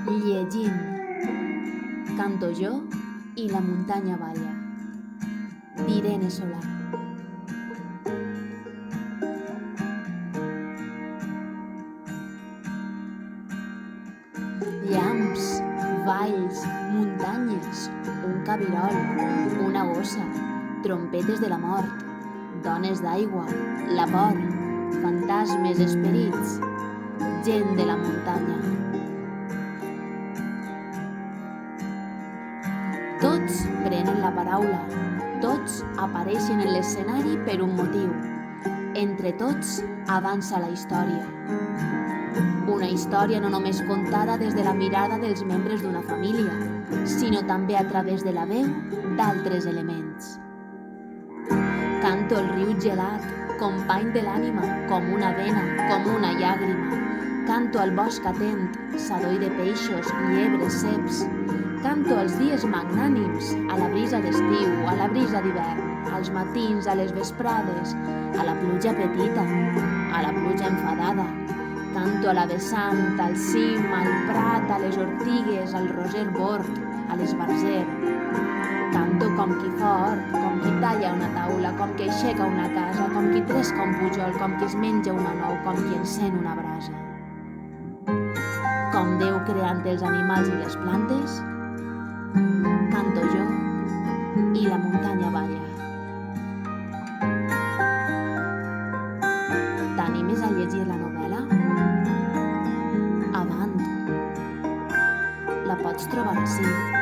Llegint. Canto jo i la muntanya balla. d'Irene Solà. Llamps, valls, muntanyes, un cabirol, una gossa, trompetes de la mort, dones d'aigua, la por, fantasmes, esperits, gent de la muntanya. Tots prenen la paraula, tots apareixen en l'escenari per un motiu. Entre tots avança la història. Una història no només contada des de la mirada dels membres d'una família, sinó també a través de la veu d'altres elements. Canto el riu gelat, company de l'ànima, com una vena, com una llàgrima. Canto al bosc atent, sadoll de peixos, llebres, ceps. Canto als dies magnànims, a la brisa d'estiu, a la brisa d'hivern, als matins, a les vesprades, a la pluja petita, a la pluja enfadada. Canto a la vessant, al cim, al prat, a les ortigues, al roser bord, a l'esbarzer. Canto com qui fa hort, com qui talla una taula, com qui aixeca una casa, com qui tresca un pujol, com qui es menja una nou, com qui encén una brasa. Com Déu creant els animals i les plantes, canto jo i la muntanya balla. T'animes a llegir la novel·la? Avant. La pots trobar ací.